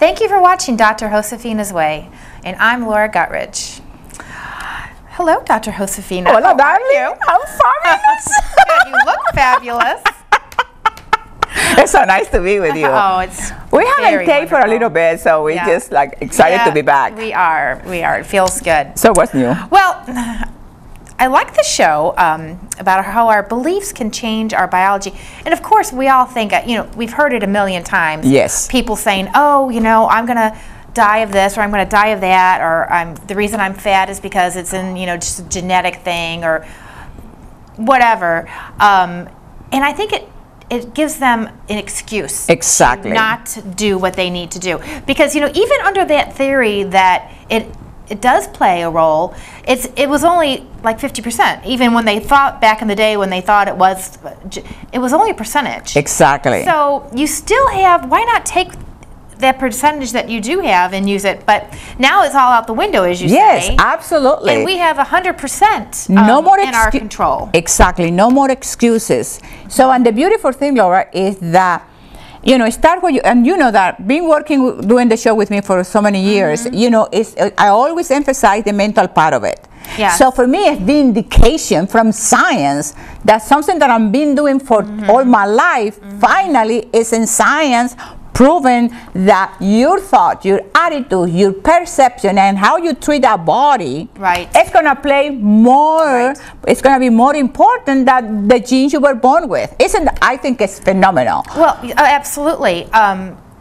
Thank you for watching Dr. Josefina's Way, and I'm Laura Guttridge. Hello, Dr. Josefina. Hola, darling. I'm fabulous. You look fabulous. It's so nice to be with you. Oh, it's we haven't taped for a little bit, so we're just like excited to be back. We are. It feels good. So what's new? Well, I like the show about how our beliefs can change our biology. And of course, we all think, we've heard it a million times. Yes. People saying, oh, I'm going to die of this, or I'm going to die of that, or the reason I'm fat is because it's in, just a genetic thing, or whatever. And I think it gives them an excuse exactly not to do what they need to do. Because, even under that theory that it does play a role, it was only like 50%. Even when they thought back in the day when they thought it was only a percentage. Exactly. So you still have, why not take that percentage that you do have and use it? But now it's all out the window, as you say. Yes, absolutely. And we have 100% no more in our control. Exactly, no more excuses. So, and the beautiful thing, Laura, is that start with you, and that being doing the show with me for so many years, I always emphasize the mental part of it. Yes. So for me, it's the indication from science that something that I've been doing for all my life finally is in science, proven that your thought, your attitude, your perception, and how you treat our body, it's going to play more, it's going to be more important than the genes you were born with. I think it's phenomenal. Well, absolutely.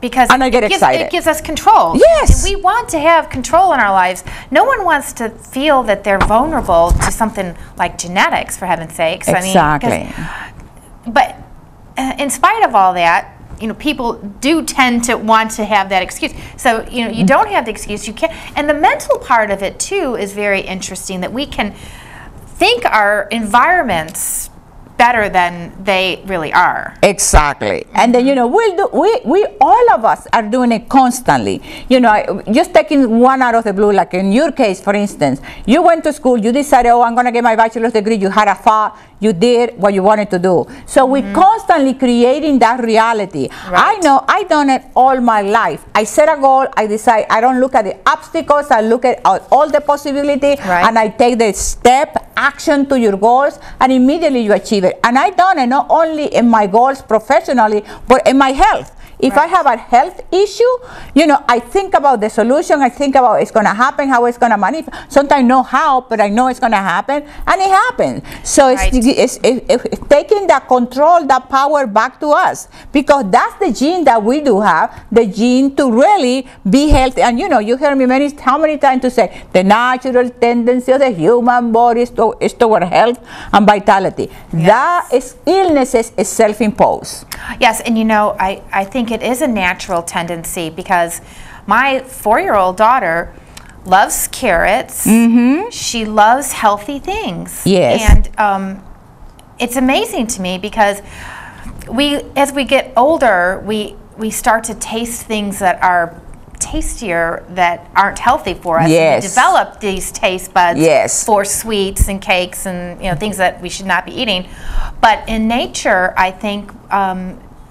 Because and I get excited. It gives us control. Yes. And we want to have control in our lives. No one wants to feel that they're vulnerable to something like genetics, for heaven's sakes. Exactly. But in spite of all that, people do tend to want to have that excuse. So, you don't have the excuse, you can't. And the mental part of it, too, is very interesting, that we can think our environments better than they really are. Exactly. And then, we all of us are doing it constantly. Just taking one out of the blue, like in your case, for instance, you went to school, you decided, oh, I'm going to get my bachelor's degree, you had a thought, you did what you wanted to do. So we're constantly creating that reality. I know I've done it all my life. I set a goal, I decide, I don't look at the obstacles, I look at all the possibility, and I take the step, action to your goals, and immediately you achieve it. And I've done it not only in my goals professionally, but in my health. If I have a health issue, I think about the solution. I think about it's going to happen, how it's going to manifest. Sometimes I know how, but I know it's going to happen, and it happens. So it's taking that control, that power back to us, because that's the gene that we do have, the gene to really be healthy. And you hear me how many times to say the natural tendency of the human body is toward health and vitality. Yes. That is illnesses is self-imposed. Yes, and I think it is a natural tendency, because my 4-year-old daughter loves carrots. She loves healthy things. Yes. And it's amazing to me, because as we get older, we start to taste things that are tastier, that aren't healthy for us. Yes. We develop these taste buds for sweets and cakes and things that we should not be eating. But in nature, I think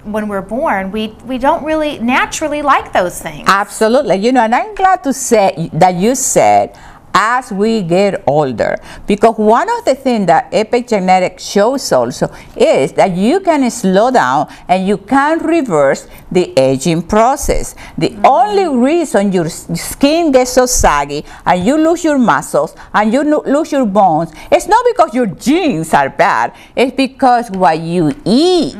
when we're born, we don't really naturally like those things. Absolutely. And I'm glad to say that you said as we get older, because one of the things that epigenetics shows also is that you can slow down and you can reverse the aging process. The only reason your skin gets so saggy and you lose your muscles and you lose your bones, it's not because your genes are bad, it's because what you eat,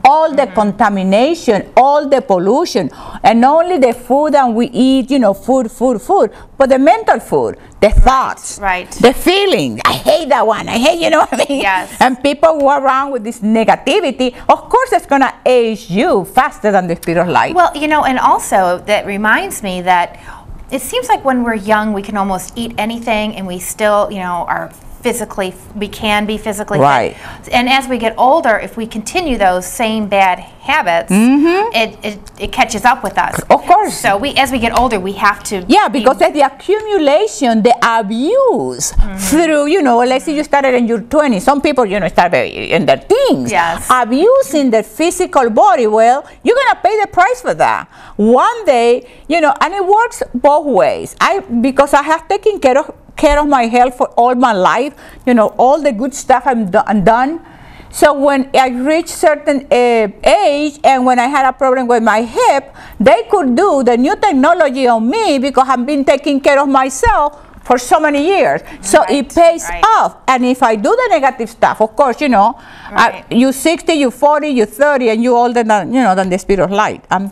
all the contamination, all the pollution, and not only the food that we eat, food, but the mental food, the thoughts, the feeling. I hate that one. I hate, what I mean? Yes. And people go around with this negativity. Of course, it's going to age you faster than the speed of light. Well, and also that reminds me that it seems like when we're young, we can almost eat anything, and we still, are we can be physically Right. fit. And as we get older, if we continue those same bad habits, it catches up with us. Of course. So as we get older, we have to. Yeah, because the accumulation, the abuse through, let's say you started in your 20s. Some people, start in their teens. Yes. Abusing their physical body. Well, you're going to pay the price for that. One day, and it works both ways. Because I have taken care of my health for all my life, all the good stuff I'm done. So when I reached certain age, and when I had a problem with my hip, they could do the new technology on me because I've been taking care of myself for so many years. So it pays off. And if I do the negative stuff, of course, you're 60, you're 40, you're 30, and you're older than, than the spirit of light. I'm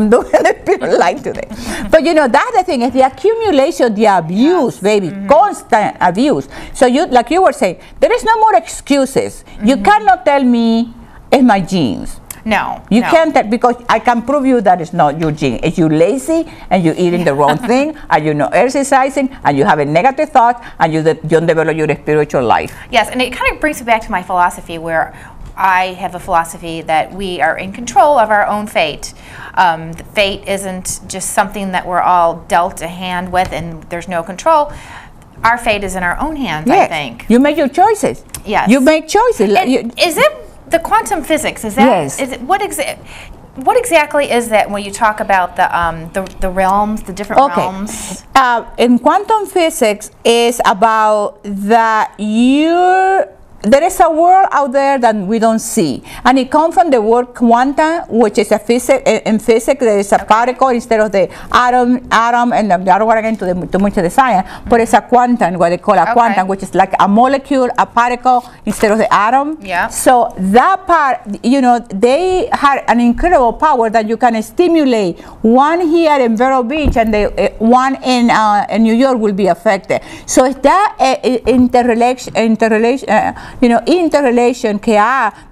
doing the spirit of light today. But, that's the thing, is the accumulation, the abuse, baby, constant abuse. So like you were saying, there is no more excuses. You cannot tell me it's my genes. No. You can't, because I can prove you that it's not your gene. It's you lazy, and you're eating the wrong thing, and you're not exercising, and you have a negative thought, and you don't develop your spiritual life. Yes, and it kind of brings me back to my philosophy, where I have a philosophy that we are in control of our own fate. The fate isn't just something that we're all dealt a hand with, and there's no control. Our fate is in our own hands, I think. You make your choices. Yes. You make choices. Is it the quantum physics? Is that? Yes. Is it, what exactly is that when you talk about the realms, the different realms? In quantum physics, is about that there is a world out there that we don't see, and it comes from the word quantum, which is in physics there is a particle instead of the atom, and I don't want to get into too much of the science, but it's a quantum, what they call a quantum, which is like a molecule, a particle instead of the atom. Yeah. So that part, they had an incredible power that you can stimulate. One here in Vero Beach, and the one in New York will be affected. So it's that interrelation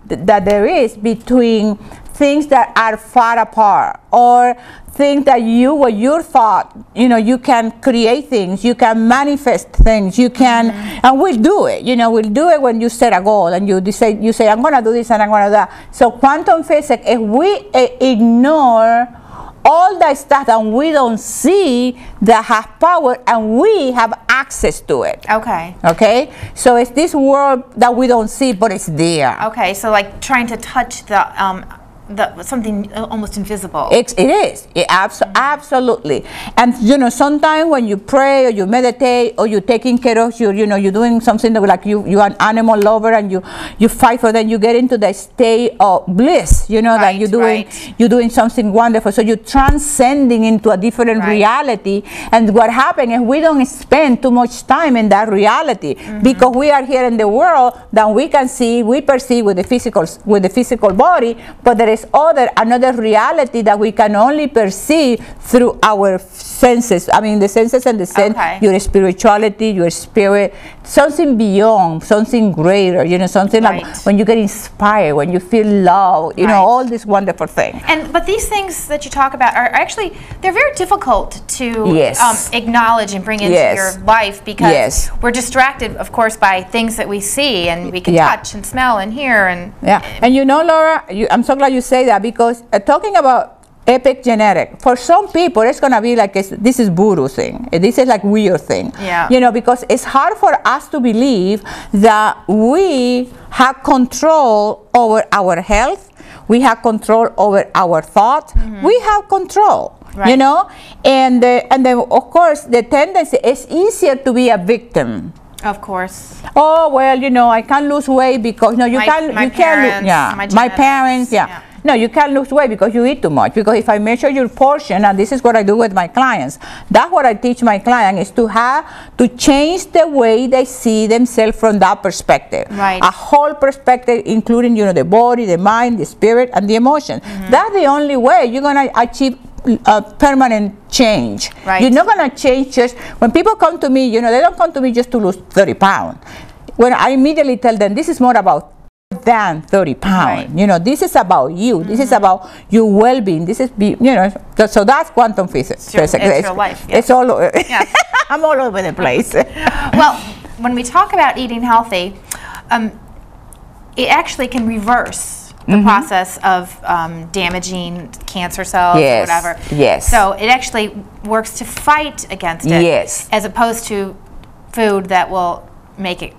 that there is between things that are far apart, or things that with your thought, you can create things, you can manifest things, you can, and we'll do it. We'll do it when you set a goal and you say, I'm going to do this and I'm going to do that. So quantum physics, if we ignore all that stuff that we don't see that has power, and we have access to it. Okay? So it's this world that we don't see, but it's there. Okay, so like trying to touch something almost invisible. It is. Absolutely. And sometimes when you pray or you meditate or you're taking care of you're doing something that, like you're an animal lover, and you fight for them, you get into the state of bliss, that you're doing something wonderful. So you're transcending into a different reality. And what happens is we don't spend too much time in that reality, because we are here in the world that we can see, we perceive with the physical body, but there is another reality that we can only perceive through our senses. I mean, the senses and the sense, your spirituality, your spirit, something beyond, something greater, something like when you get inspired, when you feel love, all these wonderful things. But these things that you talk about are actually, they're very difficult to acknowledge and bring into your life, because we're distracted, of course, by things that we see, and we can touch and smell and hear. And Laura, I'm so glad you say that, because talking about epigenetic, for some people it's going to be like this is voodoo thing, this is like weird thing, because it's hard for us to believe that we have control over our health, we have control over our thoughts, we have control. And then of course the tendency is easier to be a victim. Of course. Oh, well, I can't lose weight because you can't lose. My parents, No, you can't lose weight because you eat too much. Because if I measure your portion, and this is what I do with my clients, that's what I teach my clients, is to change the way they see themselves from that perspective. A whole perspective, including the body, the mind, the spirit, and the emotion. That's the only way you're going to achieve permanent change. You're not going to change just when people come to me. They don't come to me just to lose 30 pounds. When I immediately tell them this is more about than 30 pounds. This is about you. This is about your well-being. This is so that's quantum physics. It's your life. It's all over. I'm all over the place. Well, when we talk about eating healthy, it actually can reverse the process of damaging cancer cells or whatever. Yes. So it actually works to fight against it. Yes. As opposed to food that will make it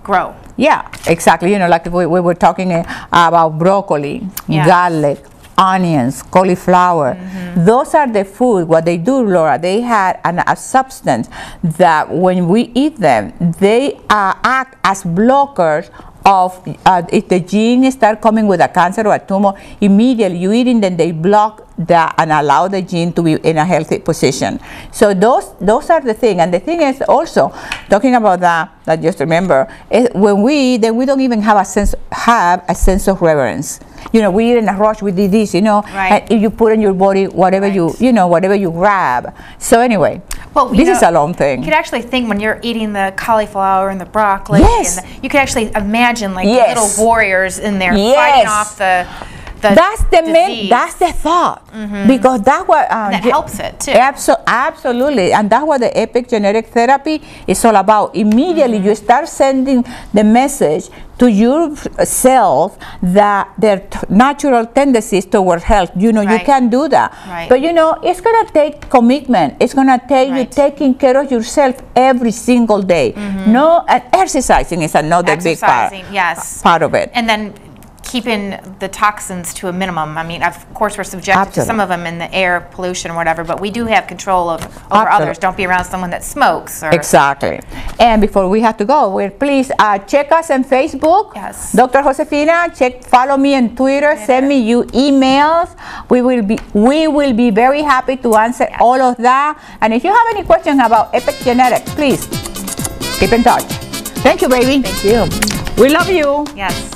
grow. Yeah, exactly. You know, like we were talking about broccoli, garlic, onions, cauliflower. Those are the food. What they do, Laura, they had a substance that when we eat them, they act as blockers of if the gene start coming with a cancer or a tumor, immediately you eat it, then they block that and allow the gene to be in a healthy position. So those are the thing. And the thing is also talking about that just remember when we eat, then we don't even have a sense of reverence. You know, we eat in a rush, we did this, you know, and if you put in your body whatever whatever you grab. So anyway, well, this is a long thing. You could actually think when you're eating the cauliflower and the broccoli, you could actually imagine like little warriors in there fighting off the that's the thought, because that's what that helps it too. Absolutely, and that's what the epigenetic therapy is all about. Immediately you start sending the message to your cells that their natural tendencies towards health. You know, you can do that, but you know, it's gonna take commitment. It's gonna take you taking care of yourself every single day. No, and exercising is another big part of it. And then keeping the toxins to a minimum. I mean, of course, we're subjected to some of them in the air pollution or whatever, but we do have control over others. Don't be around someone that smokes. Or exactly. And before we have to go, please check us on Facebook. Yes. Dr. Josefina, follow me on Twitter. Send me your emails. We will be very happy to answer all of that. And if you have any questions about epigenetics, please keep in touch. Thank you, baby. Thank you. We love you. Yes.